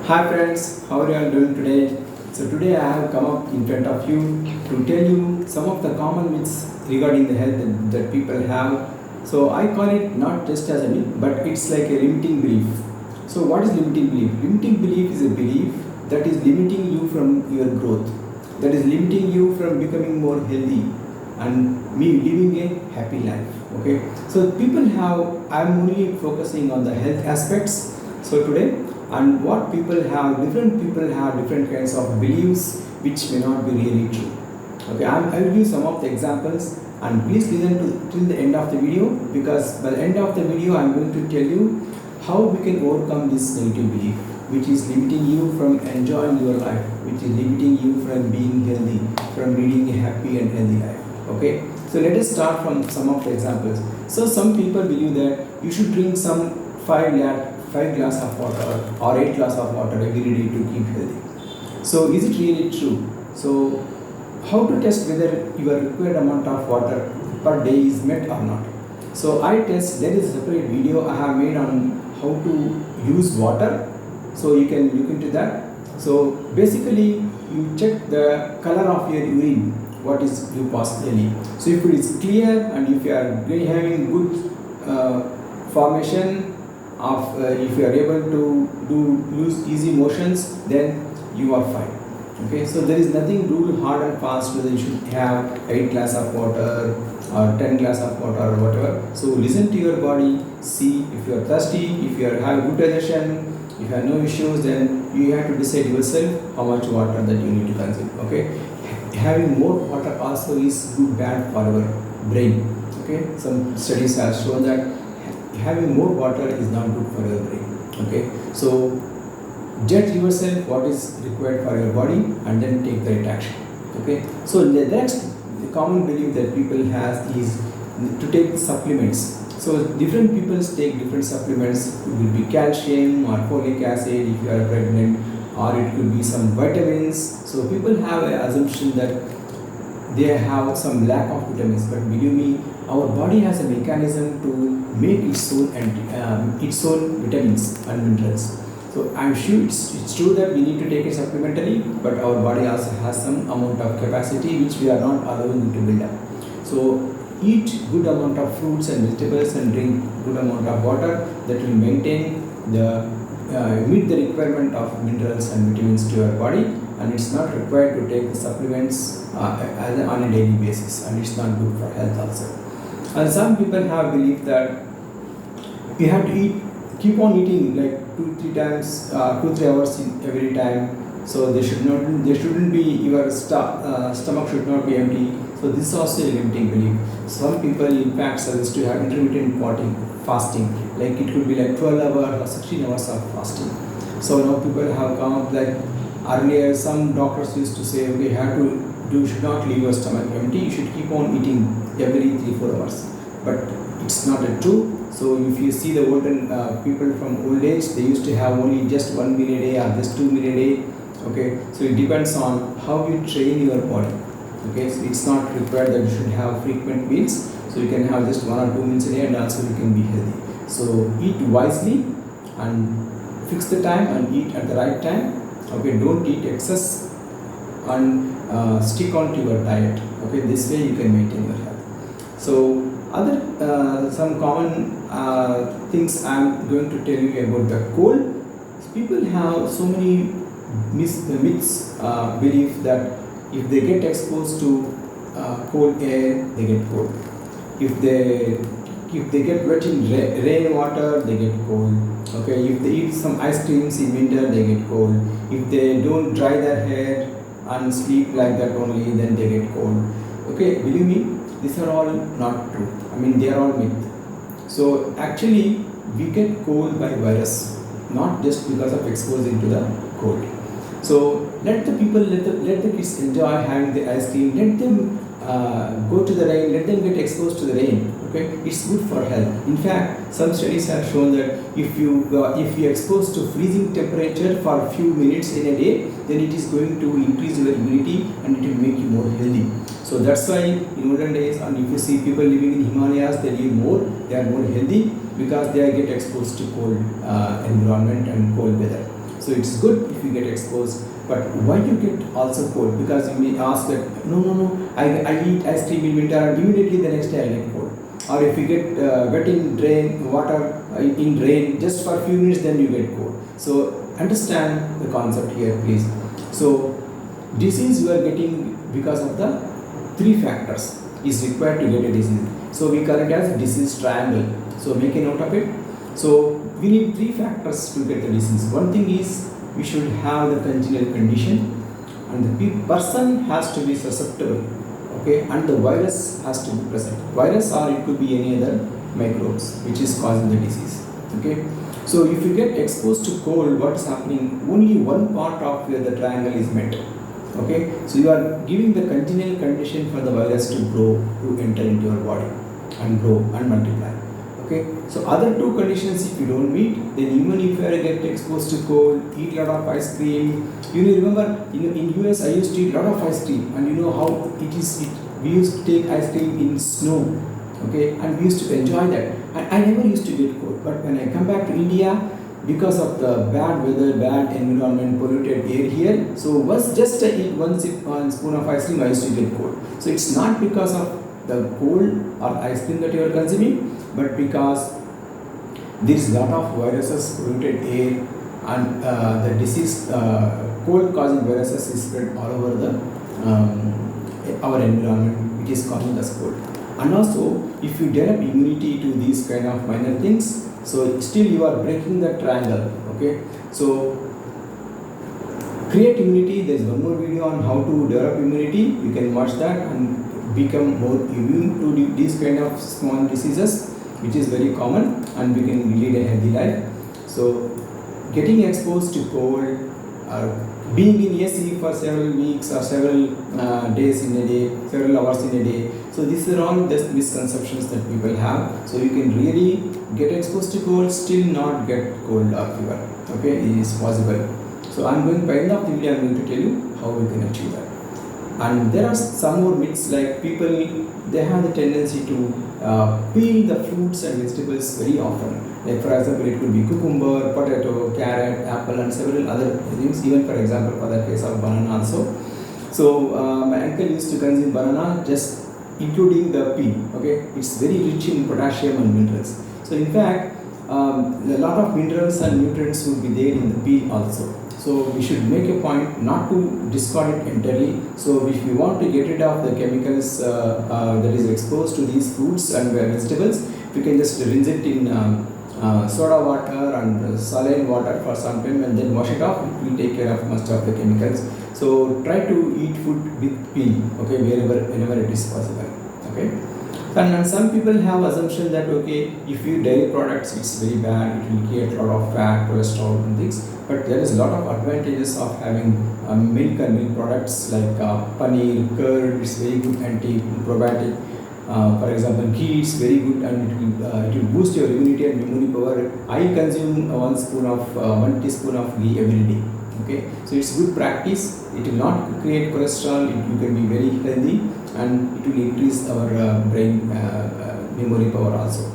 Hi friends, how are you all doing today? So today I have come up in front of you to tell you some of the common myths regarding the health that people have. So I call it not just as a myth, but it's like a limiting belief. So what is limiting belief? Limiting belief is a belief that is limiting you from your growth, that is limiting you from becoming more healthy and me living a happy life. Okay. So people have, I'm only focusing on the health aspects. So today and what different people have different kinds of beliefs which may not be really true. Okay, I will give some of the examples and please listen to till the end of the video, because by the end of the video I am going to tell you how we can overcome this negative belief which is limiting you from enjoying your life, which is limiting you from being healthy, from leading a happy and healthy life. Okay, so let us start from some of the examples. So some people believe that you should drink some 5 glass of water or 8 glass of water every day to keep healthy. So is it really true? So how to test whether your required amount of water per day is met or not? So I test, there is a separate video I have made on how to use water. So you can look into that. So basically you check the color of your urine, what is you pass daily. So if it is clear and if you are having good formation of if you are able to use easy motions, then you are fine. Okay, so there is nothing rule hard and fast whether you should have 8 glass of water or 10 glass of water or whatever. So listen to your body, see if you are thirsty, if you have good digestion, if you have no issues, then you have to decide yourself how much water that you need to consume. Okay, having more water also is good bad for our brain. Okay, some studies have shown that having more water is not good for your brain. Okay, so judge yourself what is required for your body and then take the right action. Okay, so the next common belief that people has is to take supplements. So different people take different supplements. It will be calcium or folic acid if you are pregnant, or it could be some vitamins. So people have an assumption that they have some lack of vitamins, but believe me, our body has a mechanism to make its own vitamins and minerals. So I'm sure it's true that we need to take it supplementally, but our body also has some amount of capacity which we are not allowing it to build up. So eat good amount of fruits and vegetables and drink good amount of water that will maintain the meet the requirement of minerals and vitamins to your body, and it's not required to take the supplements on a daily basis, and it's not good for health also. And some people have belief that you have to keep on eating like 2-3 times, 2-3 hours in every time. So they shouldn't be, your stomach should not be empty. So this is also a limiting belief. Some people in fact suggest to have intermittent fasting, like it could be like 12 hours or 16 hours of fasting. So now people have come up, like earlier some doctors used to say, okay, you should not leave your stomach empty, you should keep on eating every 3-4 hours. But it's not true. So if you see the olden people from old age, they used to have only just 1 meal a day or just 2 meal a day. Okay, so it depends on how you train your body. Okay, so it's not required that you should have frequent meals. So you can have just 1 or 2 meals a day and also you can be healthy. So eat wisely and fix the time and eat at the right time. Okay, don't eat excess and stick on to your diet. Okay, this way you can maintain your health. So other some common things I'm going to tell you about the cold. People have so many myths, belief that if they get exposed to cold air, they get cold. If they get wet in rain water, they get cold. Okay, if they eat some ice creams in winter, they get cold. If they don't dry their hair and sleep like that only, then they get cold. Okay, believe me, these are all not true. I mean, they are all myth. So actually, we get cold by virus, not just because of exposing to the cold. So let the kids enjoy having the ice cream. Let them go to the rain. Let them get exposed to the rain. Okay, it's good for health. In fact, some studies have shown that if you expose to freezing temperature for a few minutes in a day, then it is going to increase your immunity and it will make you more healthy. So that's why in olden days, and if you see people living in Himalayas, they live more, they are more healthy because they get exposed to cold environment and cold weather. So it's good if you get exposed. But why you get also cold? Because you may ask that no, I eat ice cream in winter and immediately the next day I get cold. Or if you get wet in water in rain just for a few minutes, then you get cold. So understand the concept here, please. So disease you are getting because of the three factors is required to get a disease. So we call it as disease triangle. So make a note of it. So we need three factors to get the disease. One thing is we should have the congenital condition, and the person has to be susceptible, okay, and the virus has to be present. Virus, or it could be any other microbes which is causing the disease. Okay. So if you get exposed to cold, what is happening? Only one part of the triangle is met. Okay. So you are giving the congenital condition for the virus to grow, to enter into your body and grow and multiply. Okay. So other two conditions if you don't meet, then even if you get exposed to cold, eat a lot of ice cream. Remember in US I used to eat a lot of ice cream, and you know how it is. We used to take ice cream in snow. Okay, and we used to enjoy that. I never used to get cold, but when I come back to India, because of the bad weather, bad environment, polluted air here, so was just I eat one spoon of ice cream, I used to get cold. So it's not because of the cold or ice cream that you are consuming, but because there is a lot of viruses, polluted air, and the disease, cold causing viruses is spread all over the our environment, which is causing us cold. And also, if you develop immunity to these kind of minor things, so still you are breaking the triangle. Okay, so create immunity. There is one more video on how to develop immunity. You can watch that and become more immune to these kind of small diseases, which is very common, and we can lead a healthy life. So getting exposed to cold or being in AC for several weeks or several days in a day, several hours in a day. So these are all just misconceptions that people have. So you can really get exposed to cold, still not get cold or fever. Okay, it is possible. So I'm going by end of the video, I'm going to tell you how we can achieve that. And there are some more myths, like people, they have the tendency to peel the fruits and vegetables very often. Like for example, it could be cucumber, potato, carrot, apple, and several other things. Even for example, for the case of banana also. So my uncle used to consume banana just including the peel. Okay, it's very rich in potassium and minerals. So in fact, a lot of minerals and nutrients would be there in the peel also. So we should make a point not to discard it entirely. So if we want to get rid of the chemicals that is exposed to these fruits and vegetables, we can just rinse it in soda water and saline water for some time and then wash it off. It will take care of most of the chemicals. So try to eat food with peel, okay, whenever it is possible. Okay. And some people have assumption that okay, if you dairy products, it's very bad, it will create a lot of fat, cholesterol and things. But there is a lot of advantages of having milk and milk products like paneer, curd. It's very good anti-probiotic. For example, ghee is very good and it will boost your immunity and memory power. I consume 1 teaspoon of ghee every day. Okay, so it's good practice. It will not create cholesterol. You can be very healthy, and it will increase our brain memory power also.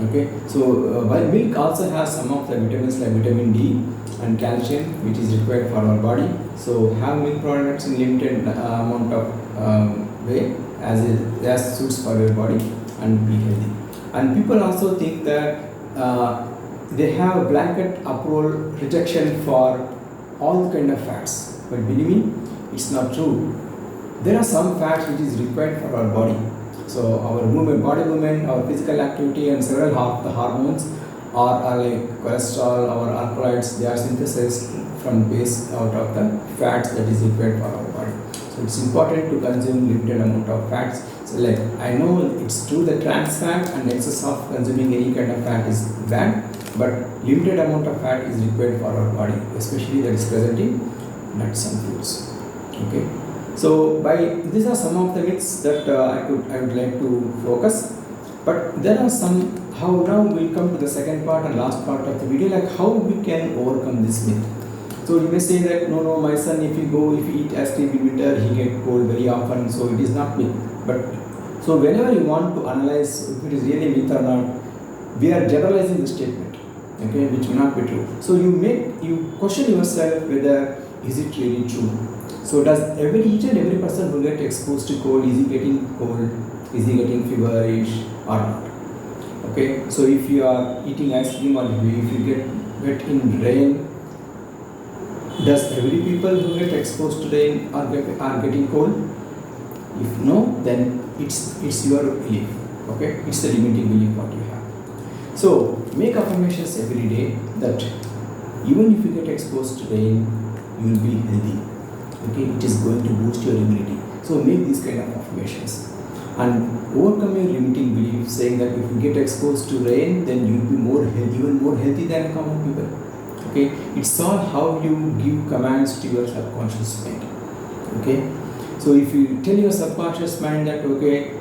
Okay, so while milk also has some of the vitamins like vitamin D and calcium, which is required for our body. So have milk products in limited amount of way as suits for your body and be healthy. And people also think that they have a blanket approval rejection for all kind of fats, but believe me, it's not true. There are some fats which is required for our body. So our body movement, our physical activity, and several of the hormones are like cholesterol, our alkaloids. They are synthesized from base out of the fats that is required for our body. So it's important to consume limited amount of fats. So like I know it's true that trans fat and excess of consuming any kind of fat is bad, but limited amount of fat is required for our body, especially that is present in nuts and fruits. Okay. So these are some of the myths that I would like to focus. But there are some. How now we'll come to the second part and last part of the video, like how we can overcome this myth. So you may say that no, my son, if he eat ice cream in winter, he get cold very often. So it is not myth. But so whenever you want to analyze if it is really myth or not, we are generalizing the statement. okay, which may not be true. So you question yourself whether is it really true. So does each and every person who get exposed to cold, is he getting cold, is he getting feverish or not? Okay, so if you are eating ice cream or if you get wet in rain, does every people who get exposed to rain are getting cold? If no, then it's your belief. Okay, it's the limiting belief what you have. So make affirmations every day that even if you get exposed to rain, you will be healthy. Okay, it is going to boost your immunity. So make these kind of affirmations and overcome your limiting belief, saying that if you get exposed to rain, then you will be even more healthy than common people. Okay, it's all how you give commands to your subconscious mind. Okay, so if you tell your subconscious mind that okay,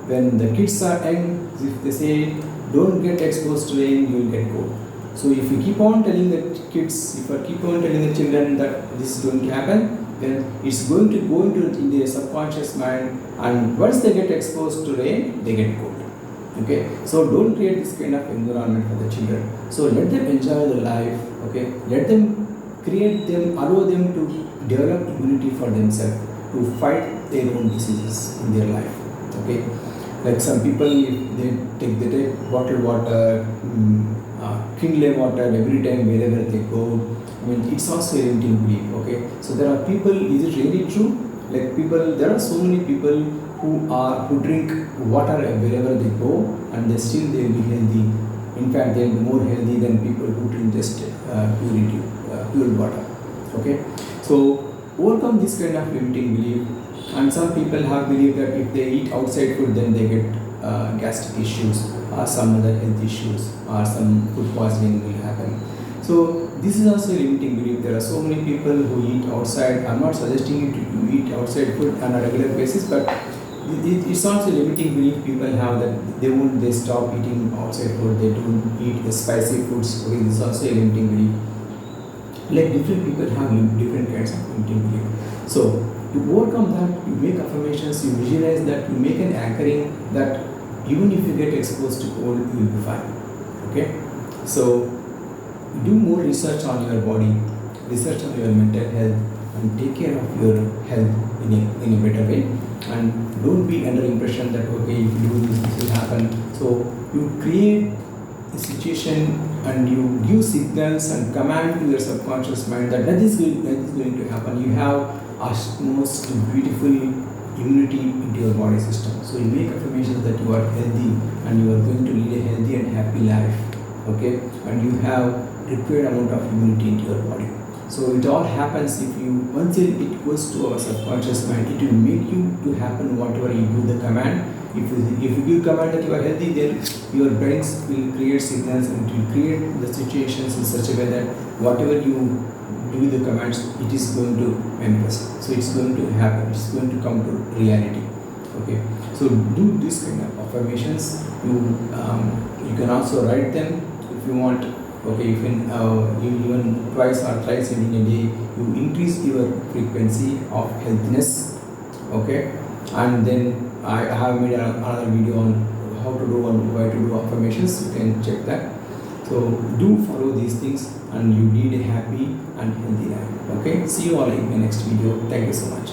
when the kids are young, if they say don't get exposed to rain, you will get cold. So if you keep on telling the kids, if you keep on telling the children that this is going to happen, then it's going to go into their subconscious mind, and once they get exposed to rain, they get cold. Okay, so don't create this kind of environment for the children. So let them enjoy the life. Okay, let them allow them to develop immunity for themselves to fight their own diseases in their life. Okay, like some people, if they take bottled water, Kindle water every time wherever they go. I mean, it's also a limiting belief. Okay, so there are people. Is it really true? Like people, there are so many people who drink water wherever they go, and they will be healthy. In fact, they will be more healthy than people who drink just pure water. Okay, so overcome this kind of limiting belief. And some people have believed that if they eat outside food, then they get gastric issues or some other health issues or some food poisoning will happen. So this is also a limiting belief. There are so many people who eat outside. I'm not suggesting you to eat outside food on a regular basis, but it's also a limiting belief people have that they stop eating outside food. They don't eat the spicy foods. Okay, this is also a limiting belief. Like different people have different kinds of limiting belief. So to overcome that, you make affirmations, you visualize that, you make an anchoring that even if you get exposed to cold, you will be fine. Okay, so do more research on your body, research on your mental health, and take care of your health in a better way. And don't be under impression that okay, if you do this, this will happen. So you create a situation and you give signals and command to your subconscious mind that that is going to happen. You have a most beautiful immunity into your body system. So you make affirmations that you are healthy and you are going to lead a healthy and happy life. Okay, and you have required amount of immunity into your body. So it all happens if you, once it goes to our subconscious mind, it will make you to happen whatever you give the command. If you give command that you are healthy, then your brains will create signals and it will create the situations in such a way that whatever you do the commands, it is going to manifest. So it's going to happen. It's going to come to reality. Okay. So do this kind of affirmations. You can also write them if you want. Okay, you can even twice or thrice in a day, you increase your frequency of healthiness. Okay, and then I have made another video on how to do and why to do affirmations. You can check that. So do follow these things and you lead a happy and healthy life. Okay, see you all in my next video. Thank you so much.